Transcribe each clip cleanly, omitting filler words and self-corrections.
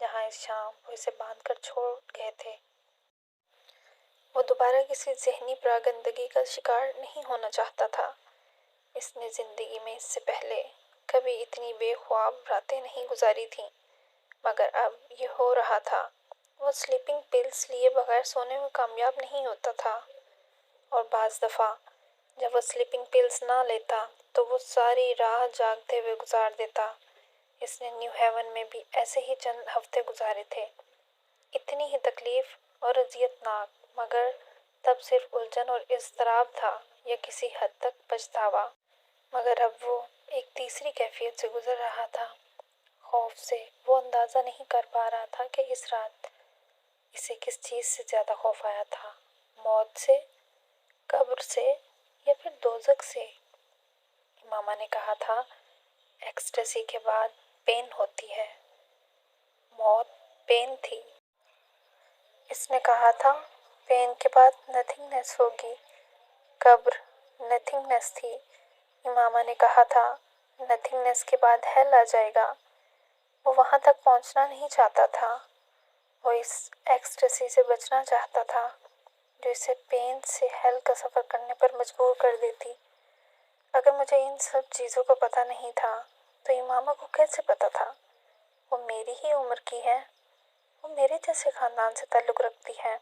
جہاں اس شام وہ اسے باندھ کر چھوڑ گئے تھے۔ وہ دوبارہ کسی ذہنی پراگندگی کا شکار نہیں ہونا چاہتا تھا۔ اس نے زندگی میں اس سے پہلے کبھی اتنی بے خواب راتیں نہیں گزاری تھیں، مگر اب یہ ہو رہا تھا۔ وہ سلیپنگ پلز لیے بغیر سونے میں کامیاب نہیں ہوتا تھا، اور بعض دفعہ جب وہ سلیپنگ پلز نہ لیتا تو وہ ساری رات جاگتے ہوئے گزار دیتا۔ اس نے نیو ہیون میں بھی ایسے ہی چند ہفتے گزارے تھے، اتنی ہی تکلیف اور اذیت ناک، مگر تب صرف الجھن اور اضطراب تھا یا کسی حد تک پچھتاوا۔ مگر اب وہ ایک تیسری کیفیت سے گزر رہا تھا، خوف سے۔ وہ اندازہ نہیں کر پا رہا تھا کہ اس رات اسے کس چیز سے زیادہ خوف آیا تھا، موت سے، قبر سے، یا پھر دوزخ سے۔ ماما نے کہا تھا ایکسٹیسی کے بعد پین ہوتی ہے، موت پین تھی۔ اس نے کہا تھا پین کے بعد نتھنگنیس ہوگی، قبر نتھنگنیس تھی۔ ماما نے کہا تھا نتھنگنیس کے بعد ہیل آ جائے گا۔ وہ وہاں تک پہنچنا نہیں چاہتا تھا، وہ اس ایکسٹیسی سے بچنا چاہتا تھا جو اسے پین سے ہیل کا سفر کرنے پر مجبور کر دیتی۔ اگر مجھے ان سب چیزوں کا پتہ نہیں تھا تو امامہ کو کیسے پتہ تھا؟ وہ میری ہی عمر کی ہے، وہ میرے جیسے خاندان سے تعلق رکھتی ہے،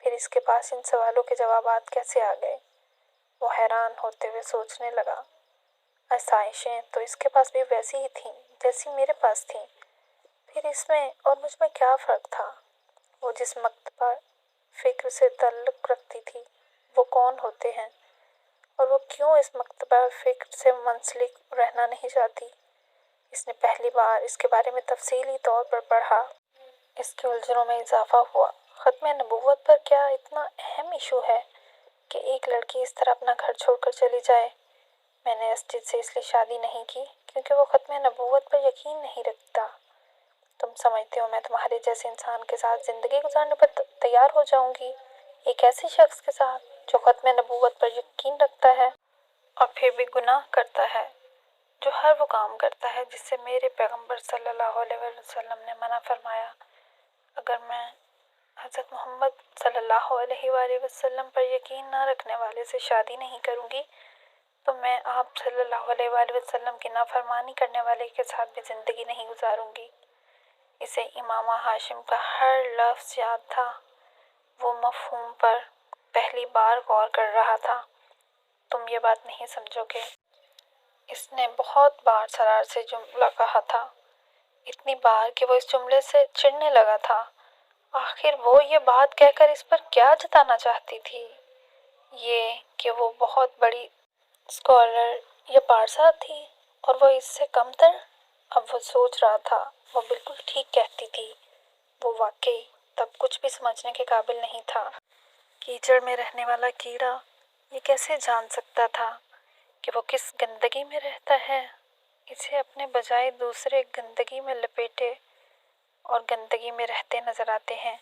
پھر اس کے پاس ان سوالوں کے جوابات کیسے آ گئے؟ وہ حیران ہوتے ہوئے سوچنے لگا، آسائشیں تو اس کے پاس بھی ویسی ہی تھیں جیسی میرے پاس تھیں، پھر اس میں اور مجھ میں کیا فرق تھا؟ وہ جس مکتبہ فکر سے تعلق رکھتی تھی وہ کون ہوتے ہیں، اور وہ کیوں اس مکتبہ فکر سے منسلک رہنا نہیں چاہتی؟ اس نے پہلی بار اس کے بارے میں تفصیلی طور پر پڑھا۔ اس کے الجھنوں میں اضافہ ہوا۔ ختم نبوت پر کیا اتنا اہم ایشو ہے کہ ایک لڑکی اس طرح اپنا گھر چھوڑ کر چلی جائے؟ میں نے اسجد سے اس لیے شادی نہیں کی کیونکہ وہ ختم نبوت پر یقین نہیں رکھتا۔ تم سمجھتے ہو میں تمہارے جیسے انسان کے ساتھ زندگی گزارنے پر تیار ہو جاؤں گی، ایک ایسے شخص کے ساتھ جو ختم نبوت پر یقین رکھتا ہے اور پھر بھی گناہ کرتا ہے، جو ہر وہ کام کرتا ہے جس سے میرے پیغمبر صلی اللہ علیہ وسلم نے منع فرمایا؟ اگر میں حضرت محمد صلی اللہ علیہ وآلہ وسلم پر یقین نہ رکھنے والے سے شادی نہیں کروں گی تو میں آپ صلی اللہ علیہ وآلہ وسلم کی نافرمانی کرنے والے کے ساتھ بھی زندگی نہیں گزاروں گی۔ اسے امامہ ہاشم کا ہر لفظ یاد تھا، وہ مفہوم پر پہلی بار غور کر رہا تھا۔ تم یہ بات نہیں سمجھو گے، اس نے بہت بار سرار سے جملہ کہا تھا، اتنی بار کہ وہ اس جملے سے چڑھنے لگا تھا۔ آخر وہ یہ بات کہہ کر اس پر کیا جتانا چاہتی تھی؟ یہ کہ وہ بہت بڑی اسکالر یا پارسا تھی اور وہ اس سے کم تر؟ اب وہ سوچ رہا تھا وہ بالکل ٹھیک کہتی تھی، وہ واقعی تب کچھ بھی سمجھنے کے قابل نہیں تھا۔ کیچڑ میں رہنے والا کیڑا یہ کیسے جان سکتا تھا کہ وہ کس گندگی میں رہتا ہے؟ اسے اپنے بجائے دوسرے گندگی میں لپیٹے اور گندگی میں رہتے نظر آتے ہیں،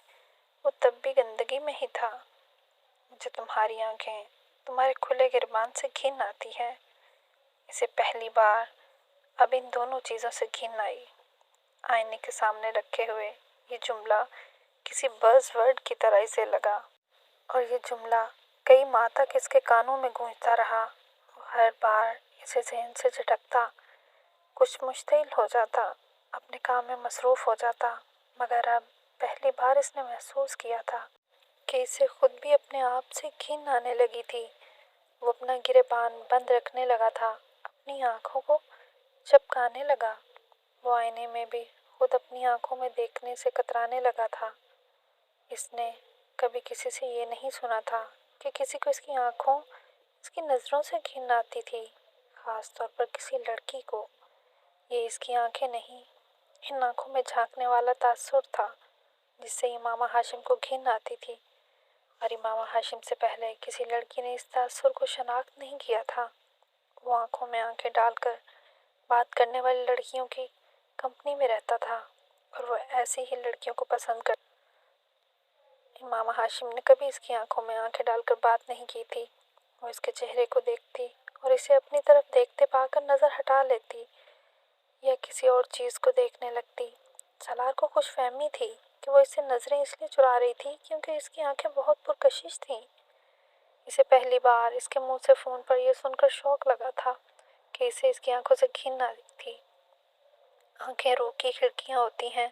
وہ تب بھی گندگی میں ہی تھا۔ مجھے تمہاری آنکھیں، تمہارے کھلے گریبان سے گھن آتی ہے۔ اسے پہلی بار اب ان دونوں چیزوں سے گھن آئی۔ آئینے کے سامنے رکھے ہوئے یہ جملہ کسی بز ورڈ کی طرح اسے لگا، اور یہ جملہ کئی ماہ تک اس کے کانوں میں گونجتا رہا۔ ہر بار اسے ذہن سے جھٹکتا، کچھ مشتعل ہو جاتا، اپنے کام میں مصروف ہو جاتا، مگر اب پہلی بار اس نے محسوس کیا تھا کہ اسے خود بھی اپنے آپ سے گھن آنے لگی تھی۔ وہ اپنا گریبان بند رکھنے لگا تھا، اپنی آنکھوں کو چپکانے لگا۔ وہ آئینے میں بھی خود اپنی آنکھوں میں دیکھنے سے کترانے لگا تھا۔ اس نے کبھی کسی سے یہ نہیں سنا تھا کہ کسی کو اس کی آنکھوں، اس کی نظروں سے گھن آتی تھی، خاص طور پر کسی لڑکی کو۔ یہ اس کی آنکھیں نہیں، ان آنکھوں میں جھانکنے والا تاثر تھا جس سے امامہ ہاشم کو گھن آتی تھی، اور امامہ ہاشم سے پہلے کسی لڑکی نے اس تاثر کو شناخت نہیں کیا تھا۔ وہ آنکھوں میں آنکھیں ڈال کر بات کرنے والی لڑکیوں کی کمپنی میں رہتا تھا، اور وہ ایسی ہی لڑکیوں کو پسند کرتا۔ امامہ ہاشم نے کبھی اس کی آنکھوں میں آنکھیں ڈال کر بات نہیں کی تھی۔ وہ اس کے چہرے کو دیکھتی اور اسے اپنی طرف دیکھتے پا کر نظر ہٹا لیتی، یا کسی اور چیز کو دیکھنے لگتی۔ سالار کو خوش فہمی تھی کہ وہ اس سے نظریں اس لیے چرا رہی تھی کیونکہ اس کی آنکھیں بہت پرکشش تھیں۔ اسے پہلی بار اس کے منہ سے فون پر یہ سن کر شوق لگا تھا کہ اسے اس کی آنکھوں سے گھن نہ تھی۔ آنکھیں روح کی کھڑکیاں ہوتی ہیں،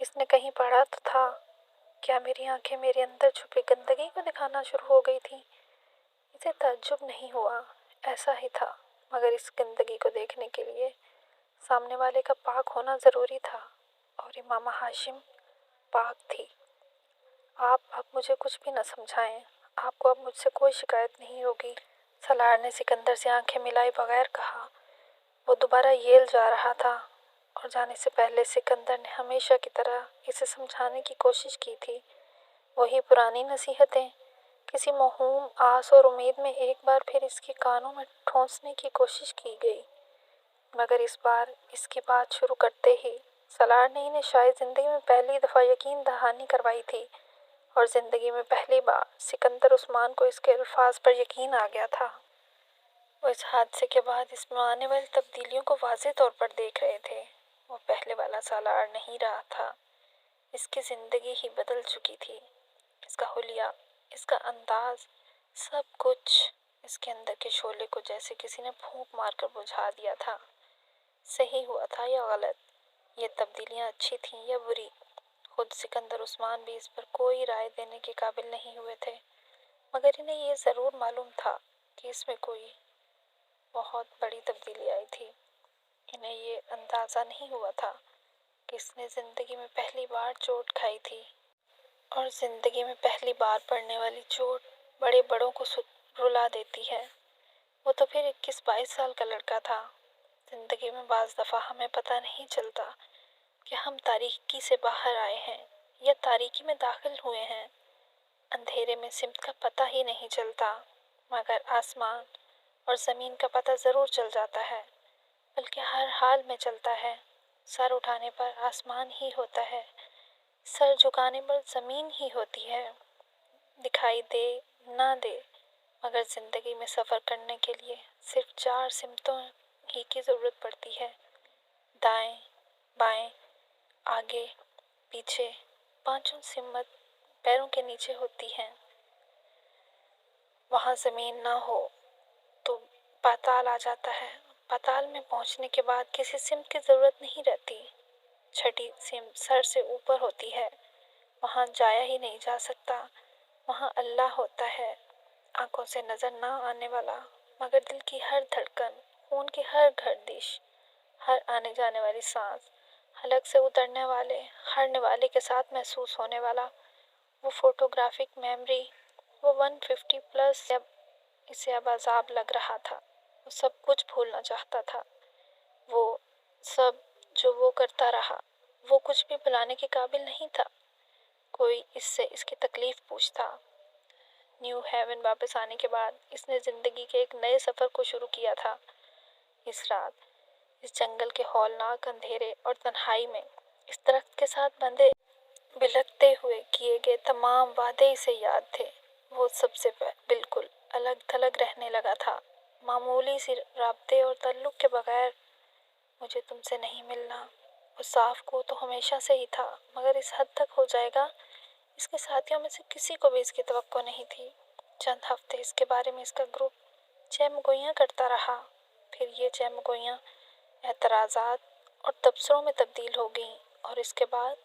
اس نے کہیں پڑھا تو تھا۔ کیا میری آنکھیں میرے اندر چھپی گندگی کو دکھانا شروع ہو گئی تھیں؟ اسے تعجب نہیں ہوا، ایسا ہی تھا، مگر اس گندگی کو دیکھنے کے لیے سامنے والے کا پاک ہونا ضروری تھا، اور امامہ ہاشم پاک تھی۔ آپ اب مجھے کچھ بھی نہ سمجھائیں، آپ کو اب مجھ سے کوئی شکایت نہیں ہوگی، سالار نے سکندر سے آنکھیں ملائے بغیر کہا۔ وہ دوبارہ ییل جا رہا تھا، اور جانے سے پہلے سکندر نے ہمیشہ کی طرح اسے سمجھانے کی کوشش کی تھی۔ وہی پرانی نصیحتیں، کسی موہوم آس اور امید میں ایک بار پھر اس کے کانوں میں ٹھونسنے کی کوشش کی گئی، مگر اس بار اس کی بات شروع کرتے ہی سالار نے انہیں شاید زندگی میں پہلی دفعہ یقین دہانی کروائی تھی، اور زندگی میں پہلی بار سکندر عثمان کو اس کے الفاظ پر یقین آ گیا تھا۔ وہ اس حادثے کے بعد اس میں آنے والی تبدیلیوں کو واضح طور پر دیکھ رہے تھے۔ وہ پہلے والا سالار نہیں رہا تھا، اس کی زندگی ہی بدل چکی تھی۔ اس کا حلیہ، اس کا انداز، سب کچھ اس کے اندر کے شعلے کو جیسے کسی نے پھونک مار کر بجھا دیا تھا۔ صحیح ہوا تھا یا غلط؟ یہ تبدیلیاں اچھی تھیں یا بری؟ خود سکندر عثمان بھی اس پر کوئی رائے دینے کے قابل نہیں ہوئے تھے، مگر انہیں یہ ضرور معلوم تھا کہ اس میں کوئی بہت بڑی تبدیلی آئی تھی۔ انہیں یہ اندازہ نہیں ہوا تھا کہ اس نے زندگی میں پہلی بار چوٹ کھائی تھی، اور زندگی میں پہلی بار پڑنے والی چوٹ بڑے بڑوں کو رلا دیتی ہے۔ وہ تو پھر 21-22 سال کا لڑکا تھا۔ زندگی میں بعض دفعہ ہمیں پتہ نہیں چلتا کہ ہم تاریکی سے باہر آئے ہیں یا تاریکی میں داخل ہوئے ہیں۔ اندھیرے میں سمت کا پتہ ہی نہیں چلتا، مگر آسمان اور زمین کا پتہ ضرور چل جاتا ہے، بلکہ ہر حال میں چلتا ہے۔ سر اٹھانے پر آسمان ہی ہوتا ہے، سر جھکانے پر زمین ہی ہوتی ہے۔ دکھائی دے نہ دے، مگر زندگی میں سفر کرنے کے لیے صرف 4 سمتوں ہی کی ضرورت پڑتی ہے: دائیں، بائیں، آگے، پیچھے۔ پانچوں سمت پیروں کے نیچے ہوتی ہیں۔ وہاں زمین نہ ہو تو پاتال آ جاتا ہے۔ پاتال میں پہنچنے کے بعد کسی سمت کی ضرورت نہیں رہتی۔ چھٹی سمت سر سے اوپر ہوتی ہے، وہاں جایا ہی نہیں جا سکتا۔ وہاں اللہ ہوتا ہے، آنکھوں سے نظر نہ آنے والا، مگر دل کی ہر دھڑکن، خون کی ہر گردش، ہر آنے جانے والی سانس، حلق سے اترنے والے ہر نوالے کے ساتھ محسوس ہونے والا۔ وہ فوٹوگرافک میموری، وہ 150 پلس، اسے اب عذاب لگ رہا تھا۔ وہ سب کچھ بھولنا چاہتا تھا، وہ سب جو وہ کرتا رہا، وہ کچھ بھی بھلانے کے قابل نہیں تھا۔ کوئی اس سے اس کی تکلیف پوچھتا۔ نیو ہیون واپس آنے کے بعد اس نے زندگی کے ایک نئے سفر کو شروع کیا تھا۔ اس رات، اس جنگل کے ہولناک اندھیرے اور تنہائی میں، اس درخت کے ساتھ بندھے بلکتے ہوئے کیے گئے تمام وعدے اسے یاد تھے۔ وہ سب سے بالکل الگ تھلگ رہنے لگا تھا، معمولی سی رابطے اور تعلق کے بغیر۔ مجھے تم سے نہیں ملنا، وہ صاف کو تو ہمیشہ سے ہی تھا، مگر اس حد تک ہو جائے گا، اس کے ساتھیوں میں سے کسی کو بھی اس کی توقع نہیں تھی۔ چند ہفتے اس کے بارے میں اس کا گروپ چہمگوئیاں کرتا رہا، پھر یہ چہمگوئیاں اعتراضات اور تبصروں میں تبدیل ہو گئیں، اور اس کے بعد